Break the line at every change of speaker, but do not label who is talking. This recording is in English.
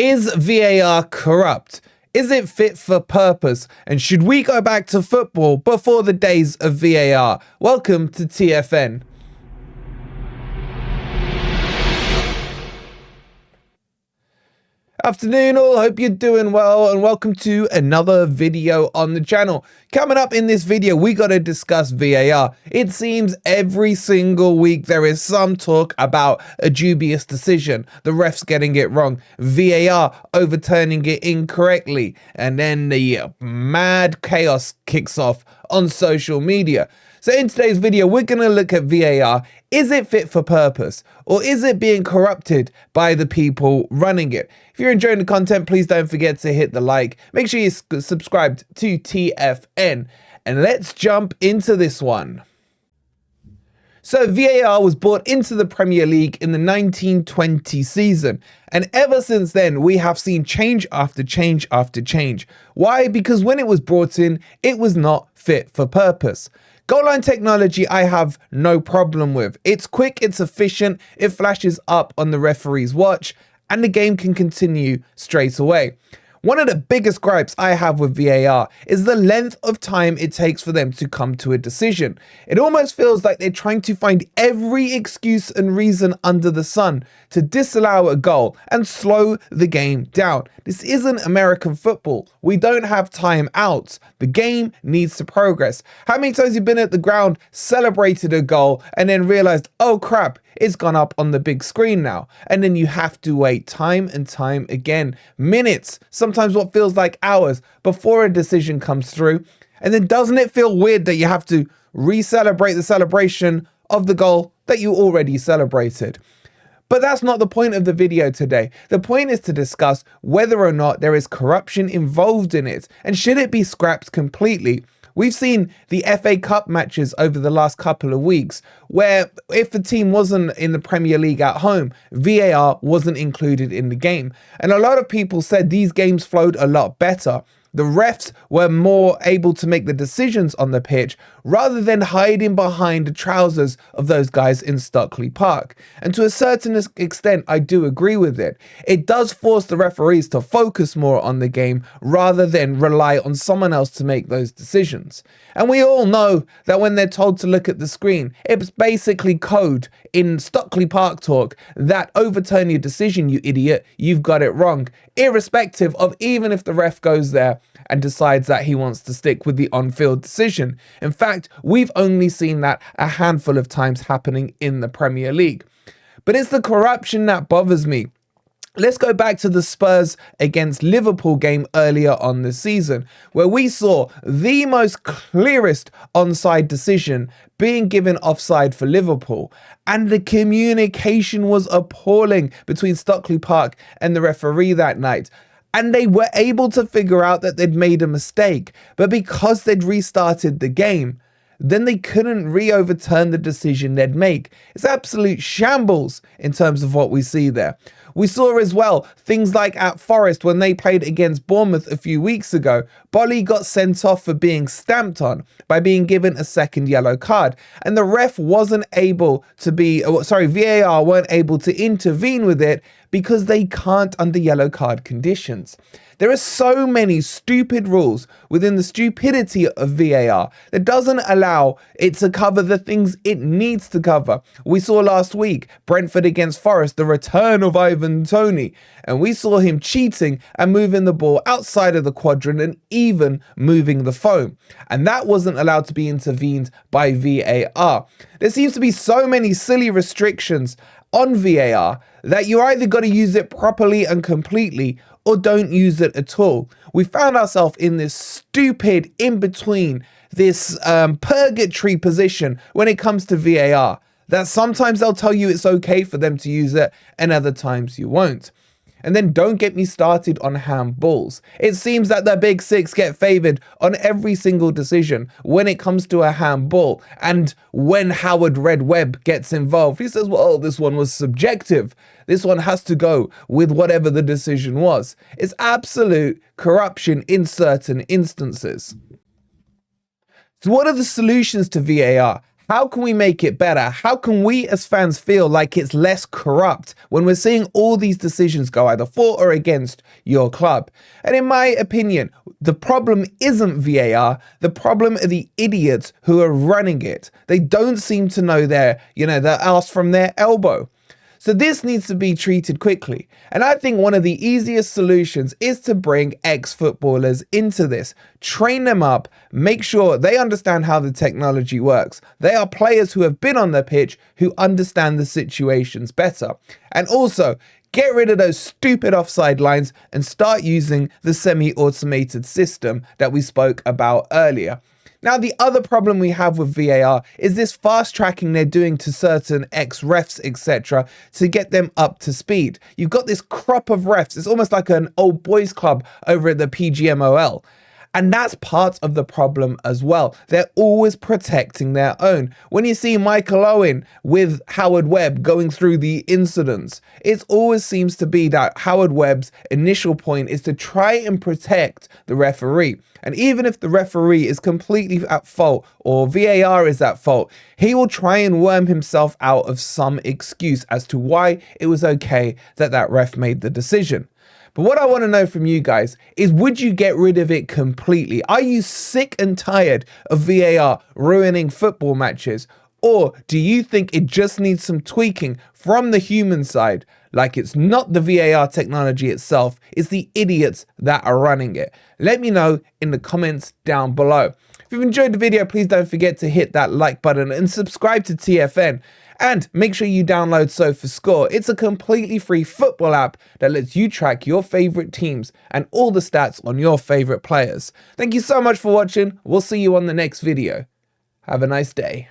Is VAR corrupt? Is it fit for purpose? And should we go back to football before the days of VAR? Welcome to TFN. Afternoon all, hope you're doing well and welcome to another video on the channel. Coming up in this video, we got to discuss VAR. It seems every single week there is some talk about a dubious decision, the refs getting it wrong, VAR overturning it incorrectly, and then the mad chaos kicks off on social media. So in today's video, we're going to look at VAR. Is it fit for purpose or is it being corrupted by the people running it? If you're enjoying the content, please don't forget to hit the like. Make sure you're subscribed to TFN and let's jump into this one. So VAR was brought into the Premier League in the 1920 season. And ever since then, we have seen change after change after change. Why? Because when it was brought in, it was not fit for purpose. Goal line technology, I have no problem with. It's quick, it's efficient, it flashes up on the referee's watch, and the game can continue straight away. One of the biggest gripes I have with VAR is the length of time it takes for them to come to a decision. It almost feels like they're trying to find every excuse and reason under the sun to disallow a goal and slow the game down. This isn't American football. We don't have timeouts. The game needs to progress. How many times have you been at the ground, celebrated a goal, and then realized, oh crap, it's gone up on the big screen now? And then you have to wait time and time again, minutes, sometimes what feels like hours before a decision comes through. And then doesn't it feel weird that you have to re-celebrate the celebration of the goal that you already celebrated? But that's not the point of the video today. The point is to discuss whether or not there is corruption involved in it and should it be scrapped completely. We've seen the FA Cup matches over the last couple of weeks where if the team wasn't in the Premier League at home, VAR wasn't included in the game. And a lot of people said these games flowed a lot better. The refs were more able to make the decisions on the pitch rather than hiding behind the trousers of those guys in Stockley Park. And to a certain extent, I do agree with it. It does force the referees to focus more on the game rather than rely on someone else to make those decisions. And we all know that when they're told to look at the screen, it's basically code in Stockley Park talk that overturn your decision, you idiot, you've got it wrong, irrespective of even if the ref goes there and decides that he wants to stick with the on-field decision. In fact, we've only seen that a handful of times happening in the Premier League. But it's the corruption that bothers me. Let's go back to the Spurs against Liverpool game earlier on this season, where we saw the most clearest onside decision being given offside for Liverpool. And the communication was appalling between Stockley Park and the referee that night. And they were able to figure out that they'd made a mistake, but because they'd restarted the game, then they couldn't re-overturn the decision they'd make. It's absolute shambles in terms of what we see there. We saw as well things like at Forest when they played against Bournemouth a few weeks ago. Bolly got sent off for being stamped on by being given a second yellow card. And the ref wasn't able to VAR weren't able to intervene with it because they can't under yellow card conditions. There are so many stupid rules within the stupidity of VAR that doesn't allow it to cover the things it needs to cover. We saw last week, Brentford against Forest, the return of Ivan Toney, and we saw him cheating and moving the ball outside of the quadrant and even moving the foam. And that wasn't allowed to be intervened by VAR. There seems to be so many silly restrictions on VAR that you either got to use it properly and completely or don't use it at all. We found ourselves in this stupid in-between, this purgatory position when it comes to VAR, that sometimes they'll tell you it's okay for them to use it and other times you won't. And then don't get me started on handballs. It seems that the big six get favoured on every single decision when it comes to a handball. And when Howard Red Webb gets involved, he says, well, this one was subjective. This one has to go with whatever the decision was. It's absolute corruption in certain instances. So what are the solutions to VAR? How can we make it better? How can we as fans feel like it's less corrupt when we're seeing all these decisions go either for or against your club? And in my opinion, the problem isn't VAR. The problem are the idiots who are running it. They don't seem to know their arse from their elbow. So this needs to be treated quickly. And I think one of the easiest solutions is to bring ex-footballers into this. Train them up, make sure they understand how the technology works. They are players who have been on the pitch, who understand the situations better. And also, get rid of those stupid offside lines and start using the semi-automated system that we spoke about earlier. Now, the other problem we have with VAR is this fast tracking they're doing to certain ex-refs, etc., to get them up to speed. You've got this crop of refs. It's almost like an old boys club over at the PGMOL. And that's part of the problem as well. They're always protecting their own. When you see Michael Owen with Howard Webb going through the incidents, it always seems to be that Howard Webb's initial point is to try and protect the referee. And even if the referee is completely at fault or VAR is at fault, he will try and worm himself out of some excuse as to why it was okay that that ref made the decision. But what I want to know from you guys is, would you get rid of it completely? Are you sick and tired of VAR ruining football matches? Or do you think it just needs some tweaking from the human side? Like it's not the VAR technology itself, it's the idiots that are running it. Let me know in the comments down below. If you've enjoyed the video, please don't forget to hit that like button and subscribe to TFN. And make sure you download SofaScore. It's a completely free football app that lets you track your favorite teams and all the stats on your favorite players. Thank you so much for watching. We'll see you on the next video. Have a nice day.